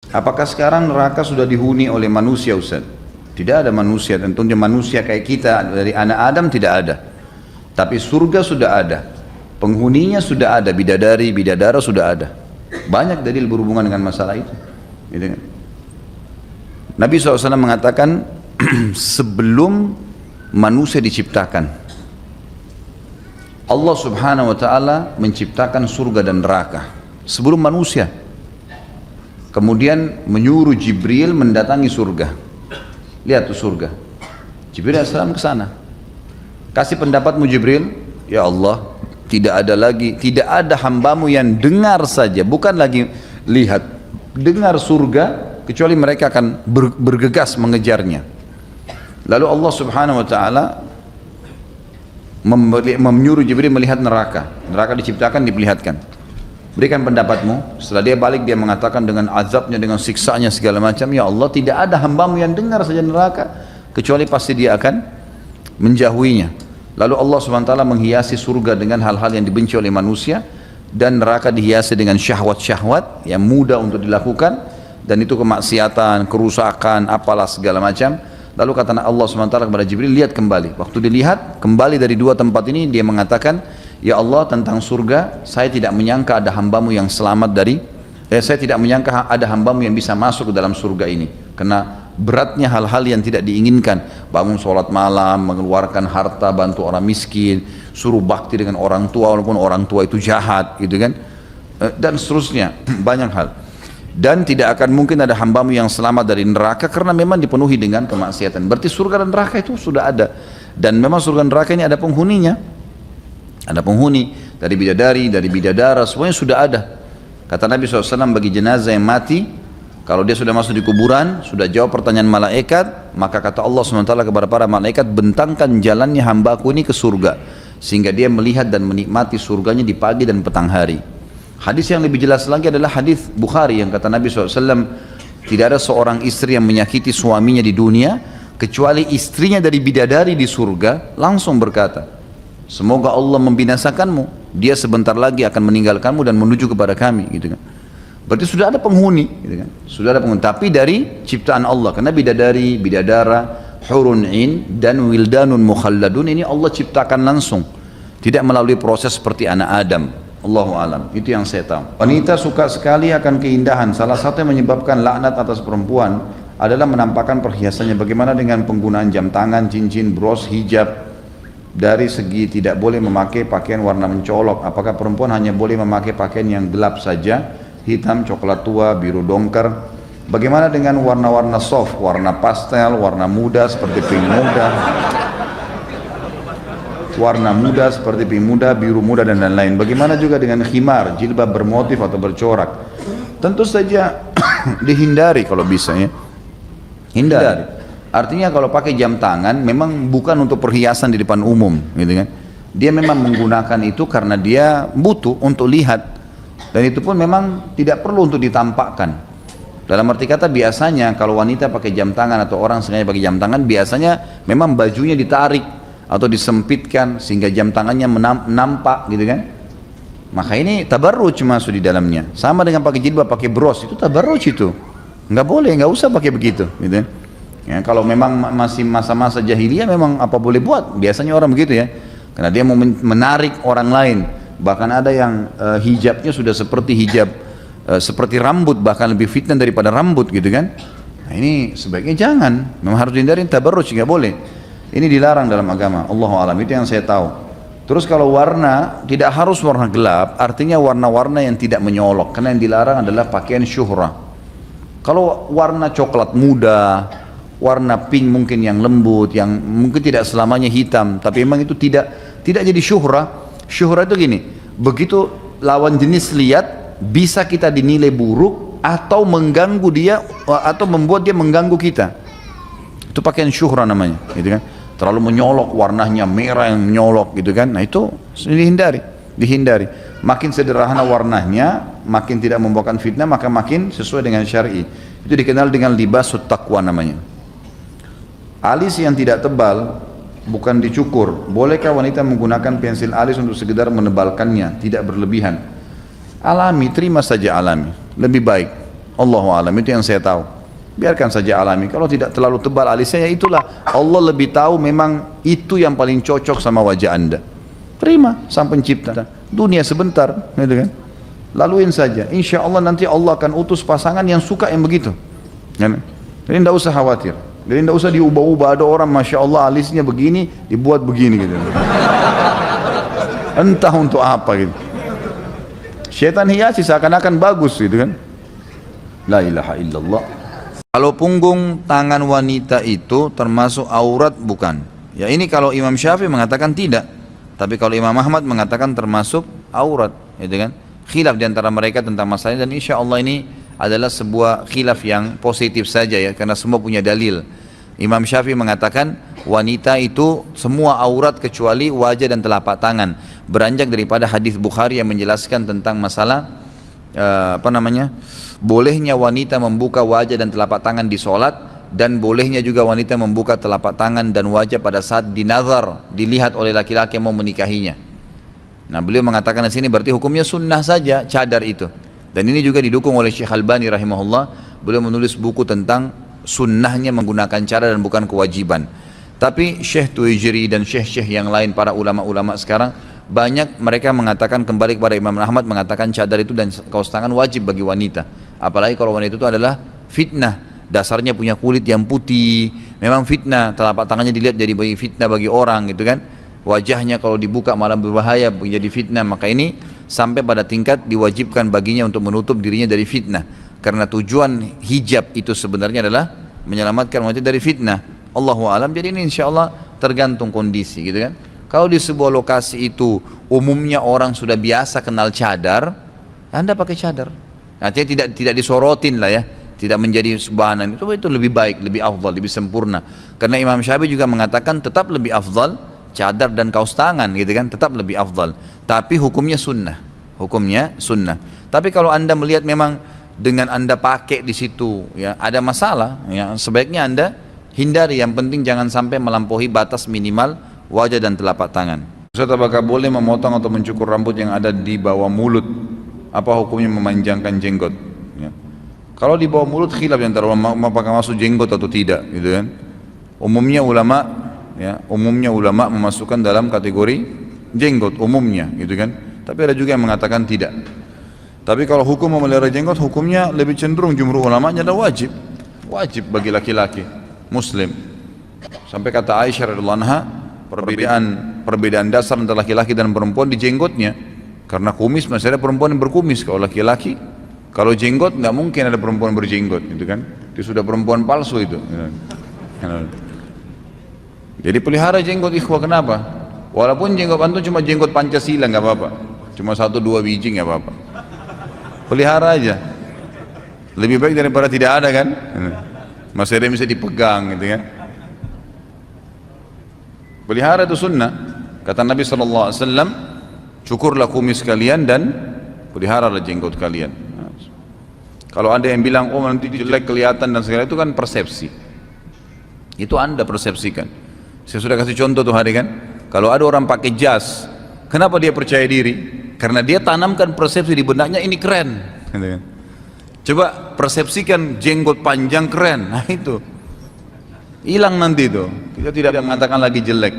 Apakah sekarang neraka sudah dihuni oleh manusia, Ustaz? Tidak ada manusia, tentunya manusia kayak kita dari anak Adam tidak ada. Tapi surga sudah ada. Penghuninya sudah ada, bidadari, bidadara sudah ada. Banyak dalil berhubungan dengan masalah itu. Gitu kan? Nabi SAW mengatakan sebelum manusia diciptakan, Allah Subhanahu wa Ta'ala menciptakan surga dan neraka sebelum manusia. Kemudian menyuruh Jibril mendatangi surga. Lihat tuh surga. Jibril AS ke sana. Kasih pendapatmu Jibril. Ya Allah, tidak ada hambamu yang dengar saja, bukan lagi lihat, dengar surga, kecuali mereka akan bergegas mengejarnya. Lalu Allah Subhanahu wa Ta'ala menyuruh Jibril melihat neraka. Neraka diciptakan, diperlihatkan. Berikan pendapatmu. Setelah dia balik, dia mengatakan dengan azabnya, dengan siksanya segala macam, ya Allah, tidak ada hambamu yang dengar saja neraka, kecuali pasti dia akan menjauhinya. Lalu Allah SWT menghiasi surga dengan hal-hal yang dibenci oleh manusia, dan neraka dihiasi dengan syahwat-syahwat yang mudah untuk dilakukan, dan itu kemaksiatan, kerusakan, apalah segala macam. Lalu kata Allah SWT kepada Jibril, lihat kembali. Waktu dilihat kembali dari dua tempat ini, dia mengatakan, ya Allah, tentang surga, saya tidak menyangka ada hambamu yang selamat saya tidak menyangka ada hambamu yang bisa masuk ke dalam surga ini. Karena beratnya hal-hal yang tidak diinginkan. Bangun sholat malam, mengeluarkan harta, bantu orang miskin, suruh bakti dengan orang tua, walaupun orang tua itu jahat, gitu kan. Dan seterusnya, banyak hal. Dan tidak akan mungkin ada hambamu yang selamat dari neraka, karena memang dipenuhi dengan kemaksiatan. Berarti surga dan neraka itu sudah ada. Dan memang surga dan neraka ini ada penghuninya. Ada penghuni dari bidadari, dari bidadara, semuanya sudah ada. Kata Nabi SAW, bagi jenazah yang mati, kalau dia sudah masuk di kuburan, sudah jawab pertanyaan malaikat, maka kata Allah SWT kepada para malaikat, bentangkan jalannya hambaku ini ke surga, sehingga dia melihat dan menikmati surganya di pagi dan petang hari. Hadis yang lebih jelas lagi adalah hadis Bukhari yang kata Nabi SAW, tidak ada seorang istri yang menyakiti suaminya di dunia, kecuali istrinya dari bidadari di surga langsung berkata, semoga Allah membinasakanmu, dia sebentar lagi akan meninggalkanmu dan menuju kepada kami, gitu kan. Berarti sudah ada penghuni, gitu kan. Sudah ada penghuni, tapi dari ciptaan Allah. Karena bidadari, bidadara, hurun in dan wildanun mukhalladun ini Allah ciptakan langsung, tidak melalui proses seperti anak Adam. Allahu alam. Itu yang saya tahu. Wanita suka sekali akan keindahan. Salah satu yang menyebabkan laknat atas perempuan adalah menampakkan perhiasannya. Bagaimana dengan penggunaan jam tangan, cincin, bros, hijab? Dari segi tidak boleh memakai pakaian warna mencolok, apakah perempuan hanya boleh memakai pakaian yang gelap saja, hitam, coklat tua, biru dongker? Bagaimana dengan warna-warna soft, warna pastel, warna muda seperti pink muda, warna muda seperti pink muda, biru muda dan lain-lain? Bagaimana juga dengan khimar, jilbab bermotif atau bercorak? Tentu saja dihindari kalau bisa, ya. Hindari. Artinya kalau pakai jam tangan memang bukan untuk perhiasan di depan umum, gitu kan. Dia memang menggunakan itu karena dia butuh untuk lihat, dan itu pun memang tidak perlu untuk ditampakkan. Dalam arti kata, biasanya kalau wanita pakai jam tangan atau orang sengaja pakai jam tangan, biasanya memang bajunya ditarik atau disempitkan sehingga jam tangannya nampak, gitu kan. Maka ini tabarruj masuk di dalamnya. Sama dengan pakai jilbab, pakai bros, itu tabarruj itu. Nggak boleh, nggak usah pakai begitu, gitu kan. Ya, kalau memang masih masa-masa jahiliyah memang apa boleh buat, biasanya orang begitu ya, karena dia mau menarik orang lain. Bahkan ada yang hijabnya sudah seperti hijab seperti rambut, bahkan lebih fitnah daripada rambut, gitu kan. Nah, ini sebaiknya jangan, memang harus dihindari, tabarruj nggak boleh. Ini dilarang dalam agama. Allahu alam, itu yang saya tahu. Terus kalau warna tidak harus warna gelap, artinya warna-warna yang tidak menyolok, karena yang dilarang adalah pakaian syuhrah. Kalau warna coklat muda, warna pink mungkin yang lembut, yang mungkin tidak selamanya hitam, tapi memang itu tidak jadi syuhrah. Syuhrah itu gini, begitu lawan jenis lihat, bisa kita dinilai buruk atau mengganggu dia, atau membuat dia mengganggu kita. Itu pakaian syuhrah namanya, gitu kan. Terlalu menyolok, warnanya merah yang menyolok, gitu kan. Nah itu dihindari. Makin sederhana warnanya, makin tidak membawakan fitnah, maka makin sesuai dengan syar'i. Itu dikenal dengan libasut taqwa namanya. Alis yang tidak tebal, bukan dicukur. Bolehkah wanita menggunakan pensil alis untuk sekedar menebalkannya, tidak berlebihan? Alami, terima saja alami, lebih baik. Allahu alam, itu yang saya tahu. Biarkan saja alami. Kalau tidak terlalu tebal alisnya, ya itulah. Allah lebih tahu memang itu yang paling cocok sama wajah anda. Terima sang pencipta. Dunia sebentar, gitu kan? Laluin saja. Insya Allah nanti Allah akan utus pasangan yang suka yang begitu. Jadi tidak usah khawatir. Jadi tidak usah diubah-ubah. Ada orang Masya Allah alisnya begini, dibuat begini gitu. Entah untuk apa gitu. Syaitan hiasi seakan-akan bagus gitu kan. La ilaha illallah. Kalau punggung tangan wanita itu termasuk aurat bukan? Ya ini kalau Imam Syafi'i mengatakan tidak. Tapi kalau Imam Ahmad mengatakan termasuk aurat, gitu kan? Khilaf di antara mereka tentang masalah ini, dan insya Allah ini adalah sebuah khilaf yang positif saja ya, karena semua punya dalil. Imam Syafi'i mengatakan wanita itu semua aurat kecuali wajah dan telapak tangan. Beranjak daripada hadis Bukhari yang menjelaskan tentang masalah bolehnya wanita membuka wajah dan telapak tangan di sholat, dan bolehnya juga wanita membuka telapak tangan dan wajah pada saat dinazar, dilihat oleh laki-laki yang mau menikahinya. Nah beliau mengatakan di sini berarti hukumnya sunnah saja cadar itu. Dan ini juga didukung oleh Syekh Albani rahimahullah. Beliau menulis buku tentang sunnahnya menggunakan cadar dan bukan kewajiban. Tapi Syekh Tuwaijiri dan syekh-syekh yang lain, para ulama-ulama sekarang, banyak mereka mengatakan kembali kepada Imam Ahmad, mengatakan cadar itu dan kaos tangan wajib bagi wanita. Apalagi kalau wanita itu adalah fitnah, dasarnya punya kulit yang putih, memang fitnah, telapak tangannya dilihat jadi bagi fitnah bagi orang gitu kan. Wajahnya kalau dibuka malah berbahaya menjadi fitnah, maka ini sampai pada tingkat diwajibkan baginya untuk menutup dirinya dari fitnah. Karena tujuan hijab itu sebenarnya adalah menyelamatkan wanita dari fitnah. Allahu alam. Jadi ini insya Allah tergantung kondisi gitu kan. Kalau di sebuah lokasi itu umumnya orang sudah biasa kenal cadar, Anda pakai cadar. Artinya tidak disorotin lah ya, tidak menjadi subahanan. Itu lebih baik, lebih afdal, lebih sempurna. Karena Imam Syafi'i juga mengatakan tetap lebih afdal cadar dan kaos tangan gitu kan, tetap lebih afdal. Tapi hukumnya sunnah. Hukumnya sunnah. Tapi kalau Anda melihat memang dengan Anda pakai di situ ya ada masalah, ya sebaiknya Anda hindari. Yang penting jangan sampai melampaui batas minimal wajah dan telapak tangan. Ustaz, apakah boleh memotong atau mencukur rambut yang ada di bawah mulut? Apa hukumnya memanjangkan jenggot? Ya. Kalau di bawah mulut khilaf antara ulama apakah masuk jenggot atau tidak, gitu kan? Umumnya ulama memasukkan dalam kategori jenggot umumnya, gitu kan? Tapi ada juga yang mengatakan tidak. Tapi kalau hukum memelihara jenggot, hukumnya lebih cenderung jumhur ulamanya adalah wajib bagi laki-laki muslim. Sampai kata Aisyah radhiyallahu anha, perbedaan dasar antara laki-laki dan perempuan di jenggotnya. Karena kumis masih ada perempuan yang berkumis. Kalau laki-laki, kalau jenggot nggak mungkin ada perempuan berjenggot, gitu kan? Itu sudah perempuan palsu itu. Jadi pelihara jenggot ikhwah, kenapa? Walaupun jenggot antum cuma jenggot Pancasila nggak apa-apa, cuma 1-2 biji nggak apa-apa. Pelihara aja, lebih baik daripada tidak ada kan? Masih ada yang bisa dipegang, gitu kan? Pelihara itu sunnah. Kata Nabi SAW, cukurlah kumis kalian dan peliharalah jenggot kalian. Kalau ada yang bilang, oh nanti jelek kelihatan dan segala itu kan persepsi. Itu Anda persepsikan. Saya sudah kasih contoh tuh hari kan. Kalau ada orang pakai jas, kenapa dia percaya diri? Karena dia tanamkan persepsi di benaknya ini keren. Coba persepsikan jenggot panjang keren, nah itu hilang nanti itu. Kita tidak mengatakan lagi jelek.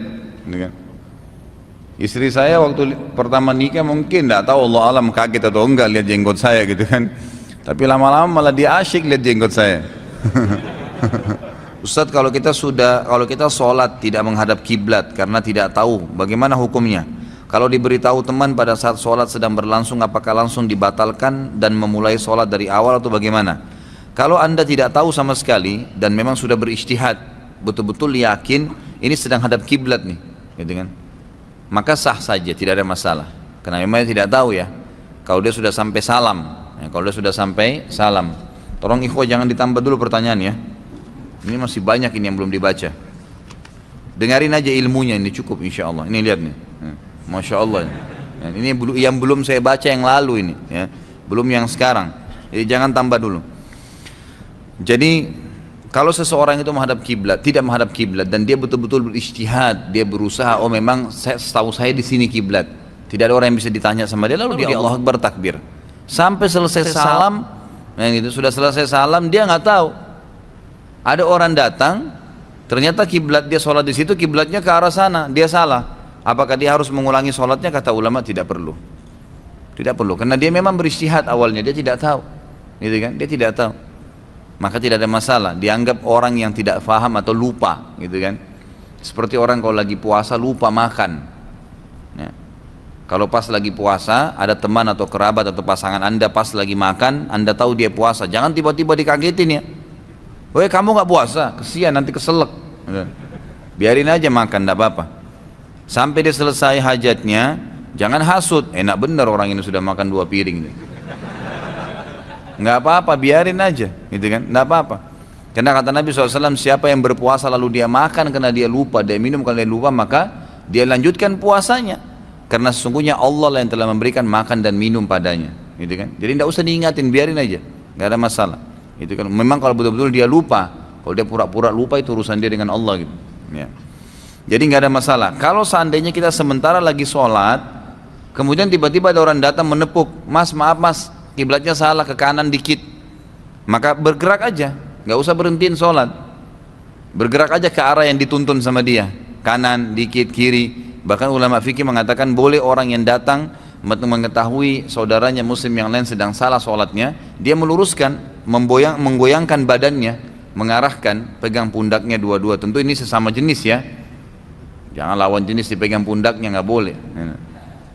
Istri saya waktu pertama nikah mungkin tidak tahu, Allah alam kaget atau enggak lihat jenggot saya gitu kan. Tapi lama-lama malah dia asyik lihat jenggot saya. Ustadz, kalau kita sholat tidak menghadap kiblat karena tidak tahu bagaimana hukumnya? Kalau diberitahu teman pada saat sholat sedang berlangsung, apakah langsung dibatalkan dan memulai sholat dari awal atau bagaimana? Kalau Anda tidak tahu sama sekali dan memang sudah berijtihad, betul-betul yakin ini sedang hadap kiblat nih, gitu kan? Maka sah saja, tidak ada masalah. Karena memang tidak tahu ya. Kalau dia sudah sampai salam, tolong ikhwah jangan ditambah dulu pertanyaan ya. Ini masih banyak ini yang belum dibaca. Dengarin aja ilmunya, ini cukup insya Allah. Ini lihat nih, Masya Allah. Ini yang belum saya baca yang lalu ini, ya. Belum yang sekarang. Jadi jangan tambah dulu. Jadi kalau seseorang itu menghadap kiblat, tidak menghadap kiblat, dan dia betul-betul berijtihad, dia berusaha, oh memang setahu saya di sini kiblat. Tidak ada orang yang bisa ditanya sama dia, lalu dia Allah Akbar takbir. Sampai selesai salam, Nah, itu sudah selesai salam dia nggak tahu. Ada orang datang, ternyata kiblat dia sholat di situ kiblatnya ke arah sana, dia salah. Apakah dia harus mengulangi sholatnya? Kata ulama tidak perlu. Tidak perlu, karena dia memang beristihad awalnya, dia tidak tahu, gitu kan? Dia tidak tahu, maka tidak ada masalah. Dianggap orang yang tidak faham atau lupa, gitu kan? Seperti orang kalau lagi puasa lupa makan. Ya. Kalau pas lagi puasa, ada teman atau kerabat atau pasangan anda pas lagi makan, anda tahu dia puasa, jangan tiba-tiba dikagetin ya. Woi kamu nggak puasa, kesian nanti keselak. Biarin aja makan, tidak apa-apa. Sampai dia selesai hajatnya, jangan hasut, enak bener orang ini sudah makan 2 piring. Nggak apa-apa, biarin aja, gitu kan? Nggak apa-apa. Karena kata Nabi SAW, siapa yang berpuasa lalu dia makan karena dia lupa, dia minum karena dia lupa, maka dia lanjutkan puasanya. Karena sesungguhnya Allah yang telah memberikan makan dan minum padanya, gitu kan? Jadi tidak usah diingatin, biarin aja, nggak ada masalah. Itu kan memang kalau betul-betul dia lupa, kalau dia pura-pura lupa itu urusan dia dengan Allah gitu. Ya. Jadi nggak ada masalah. Kalau seandainya kita sementara lagi sholat, kemudian tiba-tiba ada orang datang menepuk, mas maaf mas, kiblatnya salah ke kanan dikit, maka bergerak aja, nggak usah berhentiin sholat, bergerak aja ke arah yang dituntun sama dia, kanan dikit kiri. Bahkan ulama fikih mengatakan boleh orang yang datang mengetahui saudaranya muslim yang lain sedang salah sholatnya, dia meluruskan, menggoyangkan badannya, mengarahkan, pegang pundaknya dua-dua. Tentu ini sesama jenis ya, jangan lawan jenis dipegang pundaknya, nggak boleh.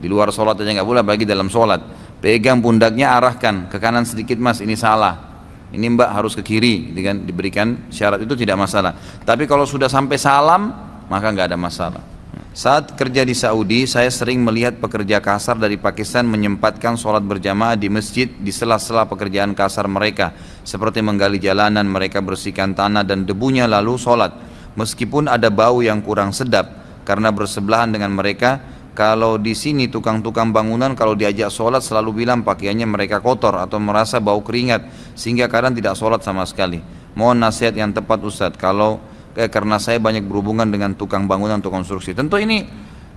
Di luar sholat aja nggak boleh, bagi dalam sholat. Pegang pundaknya, arahkan ke kanan sedikit mas, ini salah. Ini mbak harus ke kiri, diberikan syarat, itu tidak masalah. Tapi kalau sudah sampai salam, maka nggak ada masalah. Saat kerja di Saudi, saya sering melihat pekerja kasar dari Pakistan menyempatkan sholat berjamaah di masjid di sela-sela pekerjaan kasar mereka, seperti menggali jalanan, mereka bersihkan tanah dan debunya lalu sholat. Meskipun ada bau yang kurang sedap, karena bersebelahan dengan mereka. Kalau di sini tukang-tukang bangunan kalau diajak sholat selalu bilang pakaiannya mereka kotor atau merasa bau keringat, sehingga kadang tidak sholat sama sekali. Mohon nasihat yang tepat Ustadz, karena saya banyak berhubungan dengan tukang bangunan atau konstruksi. Tentu ini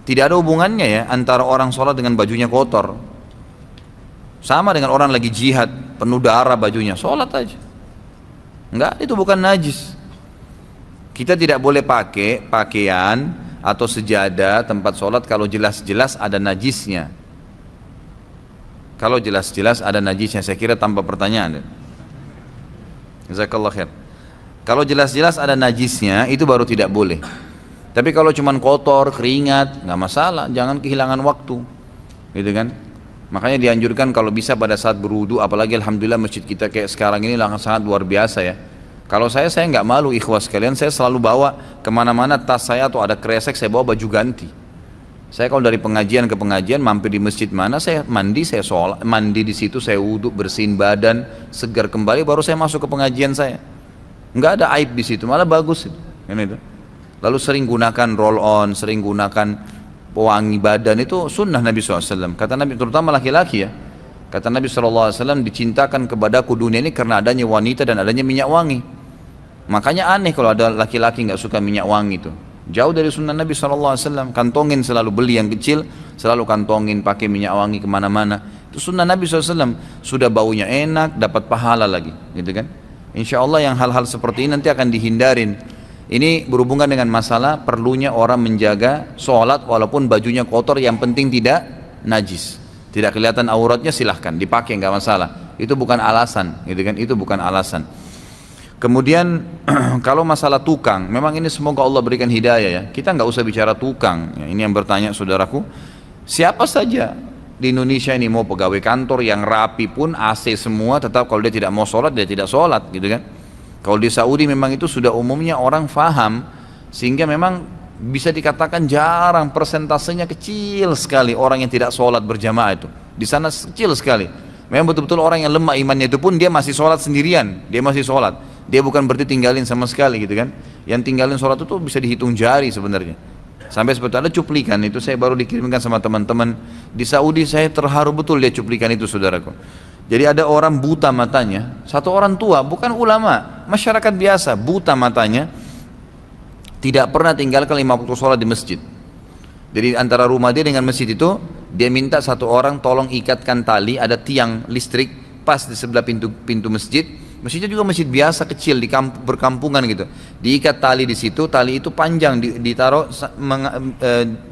tidak ada hubungannya ya antara orang sholat dengan bajunya kotor. Sama dengan orang lagi jihad, penuh darah bajunya, sholat aja. Enggak, itu bukan najis. Kita tidak boleh pakai pakaian atau sejadah tempat sholat kalau jelas-jelas ada najisnya. Kalau jelas-jelas ada najisnya, saya kira tanpa pertanyaan. Jazakallah khair. Kalau jelas-jelas ada najisnya, itu baru tidak boleh. Tapi kalau cuma kotor, keringat, nggak masalah, jangan kehilangan waktu, gitu kan? Makanya dianjurkan kalau bisa pada saat berwudu, apalagi alhamdulillah masjid kita kayak sekarang ini sangat luar biasa ya. Kalau saya nggak malu ikhwas sekalian, saya selalu bawa kemana-mana tas saya atau ada kresek, saya bawa baju ganti. Saya kalau dari pengajian ke pengajian, mampir di masjid mana, saya mandi, saya sholat, mandi di situ, saya wudu, bersihin badan, segar kembali, baru saya masuk ke pengajian saya. Nggak ada aib di situ, malah bagus itu. Lalu sering gunakan roll on, sering gunakan pewangi badan, itu sunnah Nabi SAW. Kata Nabi, terutama laki-laki ya, kata Nabi SAW, dicintakan kepadaku dunia ini karena adanya wanita dan adanya minyak wangi. Makanya aneh kalau ada laki-laki nggak suka minyak wangi itu, jauh dari sunnah Nabi SAW. Kantongin selalu, beli yang kecil selalu kantongin, pakai minyak wangi kemana-mana, itu sunnah Nabi SAW. Sudah baunya enak, dapat pahala lagi, gitu kan. Insya Allah yang hal-hal seperti ini nanti akan dihindarin. Ini berhubungan dengan masalah perlunya orang menjaga sholat walaupun bajunya kotor, yang penting tidak najis, tidak kelihatan auratnya, silahkan dipakai, nggak masalah. Itu bukan alasan, gitu kan? Itu bukan alasan. Kemudian kalau masalah tukang, memang ini semoga Allah berikan hidayah ya. Kita nggak usah bicara tukang. Ya, ini yang bertanya saudaraku, siapa saja di Indonesia ini, mau pegawai kantor yang rapi pun AC semua, tetap kalau dia tidak mau sholat, dia tidak sholat, gitu kan. Kalau di Saudi memang itu sudah umumnya orang faham, sehingga memang bisa dikatakan jarang, persentasenya kecil sekali orang yang tidak sholat berjamaah itu. Di sana kecil sekali. Memang betul-betul orang yang lemah imannya itu pun dia masih sholat sendirian, dia masih sholat. Dia bukan berarti tinggalin sama sekali, gitu kan. Yang tinggalin sholat itu bisa dihitung jari sebenarnya. Sampai seperti ada cuplikan itu, saya baru dikirimkan sama teman-teman di Saudi, saya terharu betul lihat cuplikan itu saudaraku. Jadi ada orang buta matanya, satu orang tua, bukan ulama, masyarakat biasa, buta matanya, tidak pernah tinggalkan 5 waktu sholat di masjid. Jadi antara rumah dia dengan masjid itu, dia minta satu orang tolong ikatkan tali, ada tiang listrik, pas di sebelah pintu masjid. Masjidnya juga masjid biasa kecil di berkampungan gitu. Diikat tali di situ, tali itu panjang ditaruh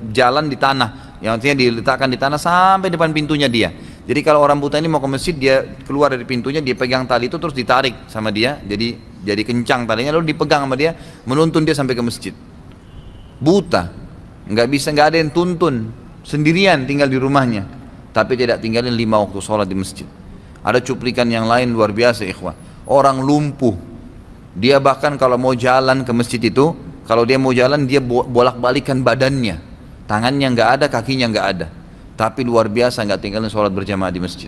jalan di tanah. Yang artinya diletakkan di tanah sampai depan pintunya dia. Jadi kalau orang buta ini mau ke masjid, dia keluar dari pintunya, dia pegang tali itu terus ditarik sama dia, jadi kencang talinya, lalu dipegang sama dia, menuntun dia sampai ke masjid. Buta, nggak ada yang tuntun, sendirian tinggal di rumahnya, tapi tidak tinggalin 5 waktu sholat di masjid. Ada cuplikan yang lain luar biasa, ikhwah. Orang lumpuh, dia bahkan kalau mau jalan ke masjid itu, kalau dia mau jalan dia bolak-balikan badannya, tangannya nggak ada, kakinya nggak ada, tapi luar biasa nggak tinggalin sholat berjamaah di masjid.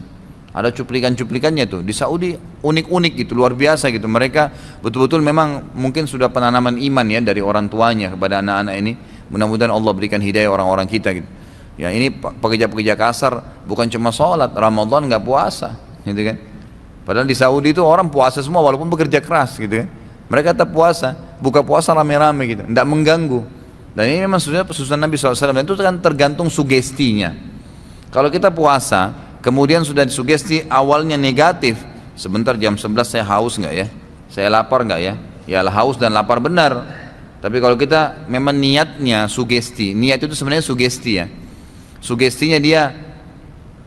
Ada cuplikan-cuplikannya tuh di Saudi, unik-unik gitu, luar biasa gitu. Mereka betul-betul memang mungkin sudah penanaman iman ya dari orang tuanya kepada anak-anak ini. Mudah-mudahan Allah berikan hidayah orang-orang kita gitu. Ya ini pekerja-pekerja kasar, bukan cuma sholat, Ramadan nggak puasa, gitu kan? Padahal di Saudi itu orang puasa semua walaupun bekerja keras gitu kan. Mereka tetap puasa, buka puasa rame-rame gitu, tidak mengganggu. Dan ini memang sunnah Nabi SAW, dan itu kan tergantung sugestinya. Kalau kita puasa, kemudian sudah disugesti awalnya negatif, sebentar jam 11 saya haus nggak ya? Saya lapar nggak ya? Ya haus dan lapar benar. Tapi kalau kita memang niatnya sugesti, niat itu sebenarnya sugesti ya. Sugestinya dia,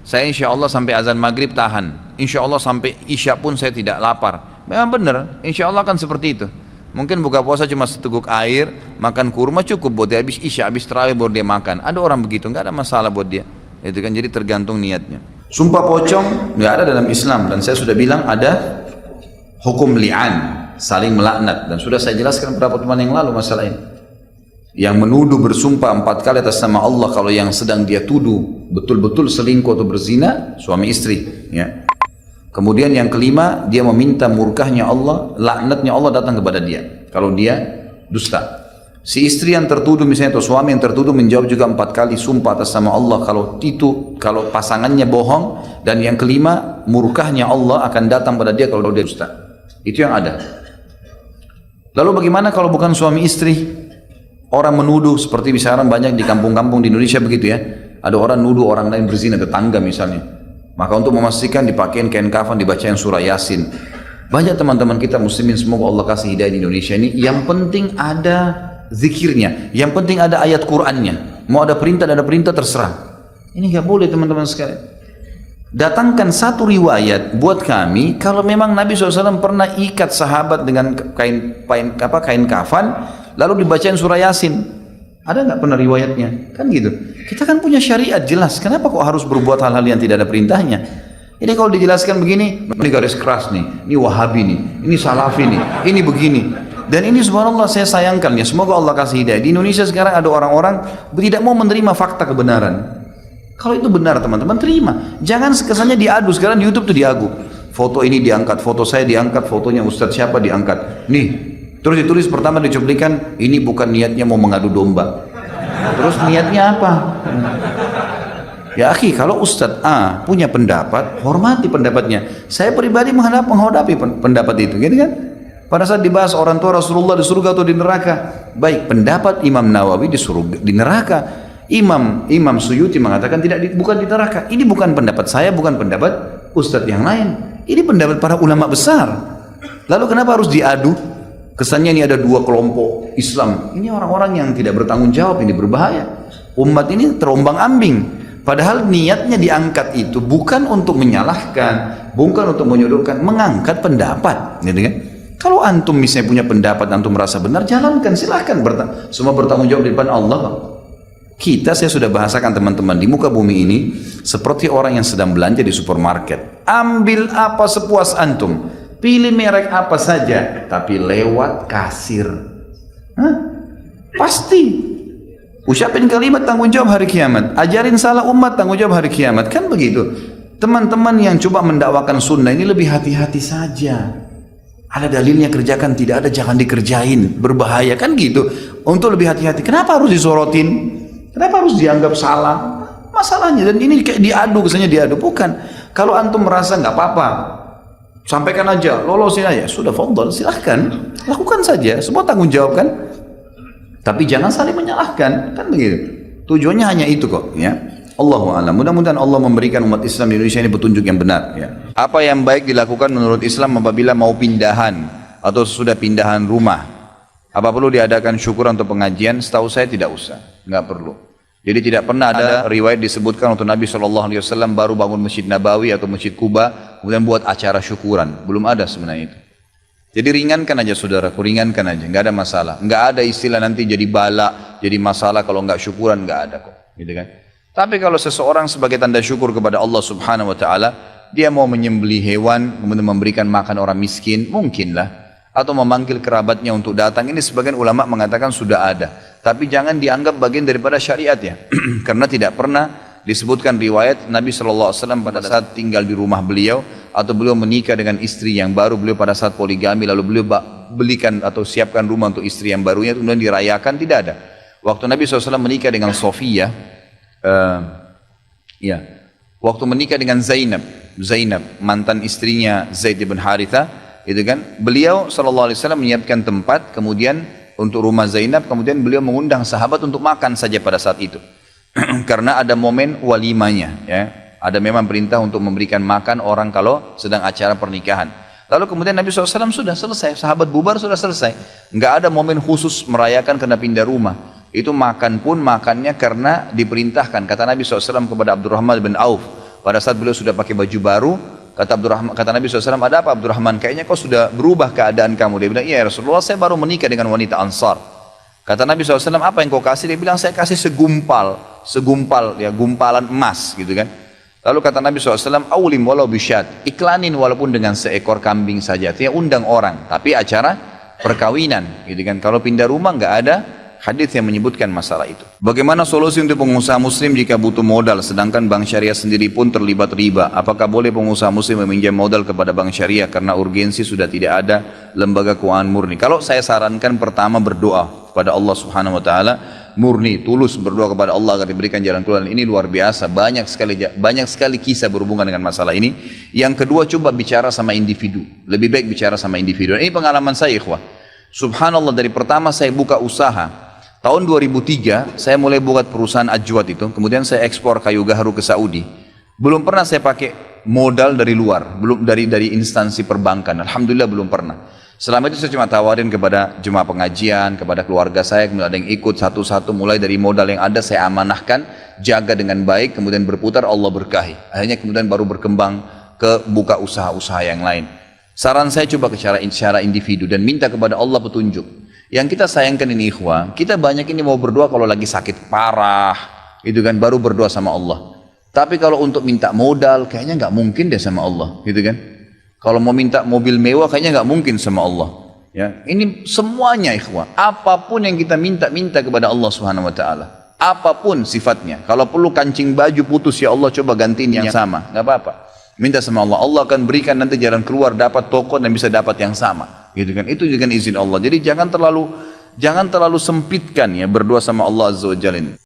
saya insya Allah sampai azan maghrib tahan, insya Allah sampai isya pun saya tidak lapar. Memang benar, insya Allah kan seperti itu. Mungkin buka puasa cuma seteguk air, makan kurma cukup buat dia, habis isya, habis tarawih baru dia makan. Ada orang begitu, nggak ada masalah buat dia. Itu kan, jadi tergantung niatnya. Sumpah pocong nggak ada dalam Islam, dan saya sudah bilang ada hukum li'an, saling melaknat, dan sudah saya jelaskan beberapa teman yang lalu masalah ini. Yang menuduh bersumpah 4 kali atas nama Allah kalau yang sedang dia tuduh betul-betul selingkuh atau berzina, suami istri ya. Kemudian yang kelima, dia meminta murkahnya Allah, laknatnya Allah datang kepada dia kalau dia dusta. Si istri yang tertuduh misalnya atau suami yang tertuduh menjawab juga 4 kali sumpah atas nama Allah kalau pasangannya bohong. Dan yang kelima, murkahnya Allah akan datang pada dia kalau dia dusta. Itu yang ada. Lalu bagaimana kalau bukan suami istri? Orang menuduh, seperti misalnya banyak di kampung-kampung di Indonesia begitu ya. Ada orang nuduh orang lain berzina, tetangga misalnya. Maka untuk memastikan dipakein kain kafan, dibacain surah Yasin. Banyak teman-teman kita muslimin, semoga Allah kasih hidayah di Indonesia ini. Yang penting ada zikirnya, yang penting ada ayat Qur'annya. Mau ada perintah, ada perintah, terserah. Ini gak boleh teman-teman sekalian. Datangkan satu riwayat buat kami kalau memang Nabi SAW pernah ikat sahabat dengan kain kafan lalu dibacain surah Yasin. Ada nggak pernah riwayatnya? Kan gitu. Kita kan punya syariat jelas. Kenapa kok harus berbuat hal-hal yang tidak ada perintahnya? Ini kalau dijelaskan begini, ini garis keras nih, ini Wahabi nih, ini Salafi nih, ini begini. Dan ini subhanallah saya sayangkan ya. Semoga Allah kasih hidayah. Di Indonesia sekarang ada orang-orang tidak mau menerima fakta kebenaran. Kalau itu benar teman-teman, terima. Jangan kesannya diadu. Sekarang di YouTube tuh diadu. Foto ini diangkat, foto saya diangkat, fotonya Ustadz siapa diangkat. Nih, terus ditulis pertama dicuplikan, ini bukan niatnya mau mengadu domba. Terus niatnya apa? Ya akhi, kalau Ustadz A punya pendapat, hormati pendapatnya. Saya pribadi menghadapi pendapat itu, gitu kan? Pada saat dibahas orang tua Rasulullah di surga atau di neraka, baik pendapat Imam Nawawi di neraka. Imam Suyuti mengatakan bukan di neraka. Ini bukan pendapat saya, bukan pendapat ustadz yang lain. Ini pendapat para ulama besar. Lalu kenapa harus diadu? Kesannya ini ada 2 kelompok Islam. Ini orang-orang yang tidak bertanggung jawab, ini berbahaya. Umat ini terombang-ambing. Padahal niatnya diangkat itu bukan untuk menyalahkan, bukan untuk menyodorkan, mengangkat pendapat, gitu kan? Kalau antum misalnya punya pendapat, antum merasa benar, jalankan, silahkan. Semua bertanggung jawab di depan Allah. Saya sudah bahasakan teman-teman di muka bumi ini seperti orang yang sedang belanja di supermarket. Ambil apa sepuas antum, pilih merek apa saja, tapi lewat kasir. Pasti. Ucapin kalimat tanggung jawab hari kiamat. Ajarin salah umat tanggung jawab hari kiamat. Kan begitu. Teman-teman yang coba mendakwakan sunnah ini lebih hati-hati saja. Ada dalilnya kerjakan, tidak ada jangan dikerjain, berbahaya, kan gitu. Untuk lebih hati-hati. Kenapa harus disorotin? Kenapa harus dianggap salah? Masalahnya, dan ini kayak diadu, kesannya diadu. Bukan. Kalau antum merasa nggak apa-apa, sampaikan aja, lolosin aja, sudah fadhal, silahkan, lakukan saja, semua tanggung jawab kan. Tapi jangan saling menyalahkan, kan begitu. Tujuannya hanya itu kok, ya. Allahu a'lam. Mudah-mudahan Allah memberikan umat Islam di Indonesia ini petunjuk yang benar. Ya. Apa yang baik dilakukan menurut Islam apabila mau pindahan atau sudah pindahan rumah? Apa perlu diadakan syukuran untuk pengajian? Setahu saya tidak usah, nggak perlu. Jadi tidak pernah ada riwayat disebutkan untuk Nabi SAW baru bangun Masjid Nabawi atau Masjid Kuba, kemudian buat acara syukuran. Belum ada sebenarnya itu. Jadi ringankan aja saudaraku, ringankan aja, nggak ada masalah. Nggak ada istilah nanti jadi bala, jadi masalah kalau nggak syukuran, nggak ada kok. Gitu kan? Tapi kalau seseorang sebagai tanda syukur kepada Allah Subhanahu Wa Taala, dia mau menyembelih hewan, kemudian memberikan makan orang miskin, mungkinlah. Atau memanggil kerabatnya untuk datang, ini sebagian ulama mengatakan sudah ada. Tapi jangan dianggap bagian daripada syariat ya. Karena tidak pernah disebutkan riwayat Nabi SAW pada saat tinggal di rumah beliau, atau beliau menikah dengan istri yang baru, beliau pada saat poligami, lalu beliau belikan atau siapkan rumah untuk istri yang barunya, kemudian dirayakan, tidak ada. Waktu Nabi SAW menikah dengan Sofia, waktu menikah dengan Zainab, mantan istrinya Zaid bin Haritha, itu kan, beliau SAW menyiapkan tempat, kemudian untuk rumah Zainab, kemudian beliau mengundang sahabat untuk makan saja pada saat itu. Karena ada momen walimanya, ya. Ada memang perintah untuk memberikan makan orang kalau sedang acara pernikahan. Lalu kemudian Nabi SAW sudah selesai, sahabat bubar sudah selesai. Nggak ada momen khusus merayakan karena pindah rumah. Itu makan pun makannya karena diperintahkan. Kata Nabi SAW kepada Abdurrahman bin Auf, pada saat beliau sudah pakai baju baru, kata Nabi SAW, ada apa Abdurrahman? Kayaknya kau sudah berubah keadaan kamu. Dia bilang, iya Rasulullah, saya baru menikah dengan wanita Ansar. Kata Nabi SAW, apa yang kau kasih? Dia bilang, saya kasih segumpal, ya, gumpalan emas, gitu kan. Lalu kata Nabi SAW, awlim walau bisyad, iklanin walaupun dengan seekor kambing saja. Artinya undang orang, tapi acara perkawinan, gitu kan. Kalau pindah rumah nggak ada hadis yang menyebutkan masalah itu. Bagaimana solusi untuk pengusaha muslim jika butuh modal, sedangkan bank syariah sendiri pun terlibat riba? Apakah boleh pengusaha muslim meminjam modal kepada bank syariah karena urgensi sudah tidak ada lembaga keuangan murni? Kalau saya sarankan, pertama berdoa kepada Allah Subhanahu Wa Taala, murni, tulus berdoa kepada Allah agar diberikan jalan keluar. Ini luar biasa, banyak sekali kisah berhubungan dengan masalah ini. Yang kedua, coba bicara sama individu. Lebih baik bicara sama individu. Ini pengalaman saya, ikhwah. Subhanallah, dari pertama saya buka usaha, tahun 2003 saya mulai buat perusahaan Ajwad itu, kemudian saya ekspor kayu gaharu ke Saudi. Belum pernah saya pakai modal dari luar, belum dari instansi perbankan. Alhamdulillah belum pernah. Selama itu saya cuma tawarin kepada jemaah pengajian, kepada keluarga saya, kemudian ada yang ikut satu-satu, mulai dari modal yang ada saya amanahkan, jaga dengan baik, kemudian berputar, Allah berkahi. Akhirnya kemudian baru berkembang ke buka usaha-usaha yang lain. Saran saya coba ke secara individu dan minta kepada Allah petunjuk. Yang kita sayangkan ini ikhwah, kita banyak ini mau berdoa kalau lagi sakit parah, itu kan baru berdoa sama Allah. Tapi kalau untuk minta modal, kayaknya nggak mungkin deh sama Allah, gitu kan? Kalau mau minta mobil mewah, kayaknya nggak mungkin sama Allah. Ya, ini semuanya ikhwah. Apapun yang kita minta kepada Allah Subhanahu Wa Taala, apapun sifatnya. Kalau perlu kancing baju putus, ya Allah coba gantiin yang sama, nggak apa-apa. Minta sama Allah, Allah akan berikan nanti jalan keluar, dapat toko dan bisa dapat yang sama, gitu kan? Itu dengan izin Allah. Jadi jangan terlalu sempitkan ya berdoa sama Allah Azza wa Jalla.